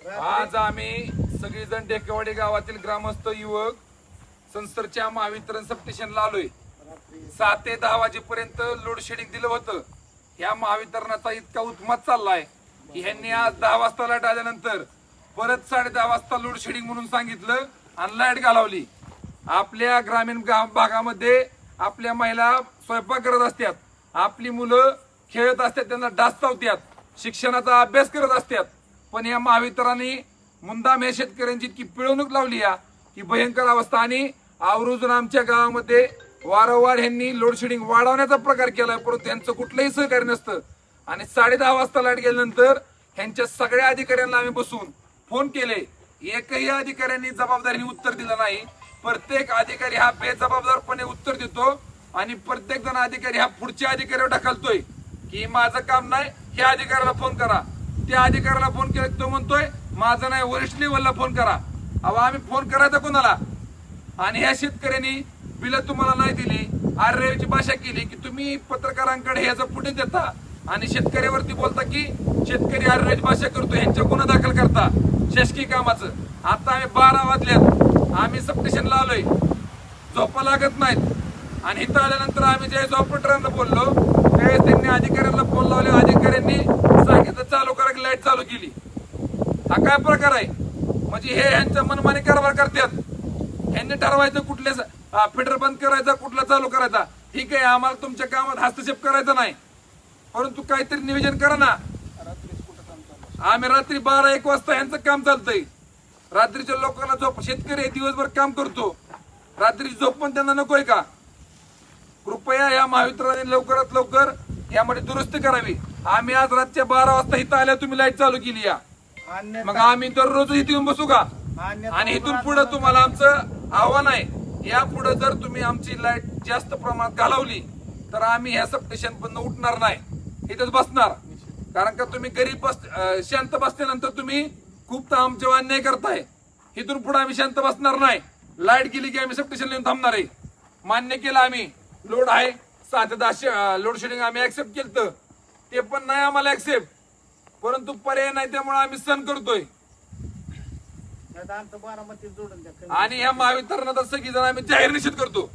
आज आम्ही सगळेजण ढेकेवाडी गावातील ग्रामस्थ युवक संस्थरच्या महावितरण सबस्टेशनला आलोय। 7 ते 10 वाजेपर्यंत लोड शेडिंग दिलं होतं। ह्या महावितरणाचा इतका उत्माद चाललाय की ह्यांनी आज 10 वाजता लाईट आल्यानंतर परत 10:30 वाजता लोड शेडिंग म्हणून सांगितलं आणि लाईट घालवली। आपल्या ग्रामीण भागामध्ये आपल्या महिला स्वयंपाक करत असतात, आपली मुलं खेळत असतात, त्यांना डास चावतात, शिक्षणाचा अभ्यास करत असतात, पण या महावितरणाने मुंदाम या शेतकऱ्यांची इतकी पिळवणूक लावली आहे की भयंकर अवस्था। आणि आवर्जून आमच्या गावामध्ये वारंवार ह्यांनी लोड शेडिंग वाढवण्याचा प्रकार केलाय, परंतु त्यांचं कुठलंही सहकार्य नसतं। आणि 10:30 वाजता लाईट गेल्यानंतर ह्यांच्या सगळ्या अधिकाऱ्यांना आम्ही बसून फोन केले, एकही अधिकाऱ्यांनी जबाबदारीने उत्तर दिलं नाही। प्रत्येक अधिकारी हा बेजबाबदारपणे उत्तर देतो आणि प्रत्येक जण अधिकारी हा पुढच्या अधिकाऱ्यावर ढकलतोय की माझं काम नाही, ह्या अधिकाऱ्याला फोन करा। त्या अधिकाऱ्याला फोन केला तो म्हणतोय माझं नाही, वरिष्ठ लेवलला फोन करा। अहो आम्ही फोन करायचा कोणाला? आणि ह्या शेतकऱ्यांनी बिलं तुम्हाला नाही दिली, आर्यची भाषा केली की तुम्ही पत्रकारांकडे ह्याचं पुढे देता आणि शेतकऱ्यावरती बोलता की शेतकरी आर्यची भाषा करतो, ह्यांच्या गुन्हा दाखल करता शासकीय कामाचं। आता आम्ही 12 वाजल्यात, आम्ही सबस्टेशनला आलोय, झोपा लागत नाहीत। आणि इथं आल्यानंतर आम्ही ज्यावेळेस ऑपरेटरांना बोललो त्यावेळेस त्यांनी अधिकाऱ्यांना फोन लावले, अधिकाऱ्यांनी सांगितलं चालू करा की लाईट चालू केली। हा काय प्रकार आहे? म्हणजे हे यांच्या मनमानी कारभार करतात। ह्यांनी ठरवायचं कुठले फिडर बंद करायचा, कुठला चालू करायचा। ठीक आहे, आम्हाला तुमच्या कामात हस्तक्षेप करायचा नाही, परंतु काहीतरी नियोजन करा ना। आम्ही रात्री 12-1 वाजता यांचं काम चालतंय, रात्रीच्या लोकांना झोप, शेतकरी दिवसभर काम करतो, रात्री झोप पण त्यांना नकोय का? कृपया या महावितरणाने लवकरात लवकर यामध्ये दुरुस्ती करावी। आम्ही आज रातच्या 12 वाजता इथं आल्या, तुम्ही लाईट चालू केली या, मग आम्ही दररोज इथे येऊन बसू का? आणि इथून पुढे तुम्हाला आमचं आव्हान आहे, या पुढे जर तुम्ही आमची लाईट जास्त प्रमाणात घालवली तर आम्ही ह्या सबस्टेशन पण उठणार नाही, इथंच बसणार। कारण का तुम्ही गरीब शांत बसल्यानंतर तुम्ही खूप आमच्यावर अन्याय करताय। इथून पुढे आम्ही शांत बसणार नाही। लाईट गेली की आम्ही सबस्टेशनला येऊन थांबणार आहे। मान्य केलं आम्ही, लोड आहे 7 ते 10 लोड शेडिंग आम्ही ऍक्सेप्ट केलं, ते पण नाही आम्हाला ऍक्सेप्ट, परंतु पर्याय नाही त्यामुळे आम्ही सहन करतोय। आणि ह्या महावितरणाचा सगळी जण आम्ही जाहीर निषेध करतो।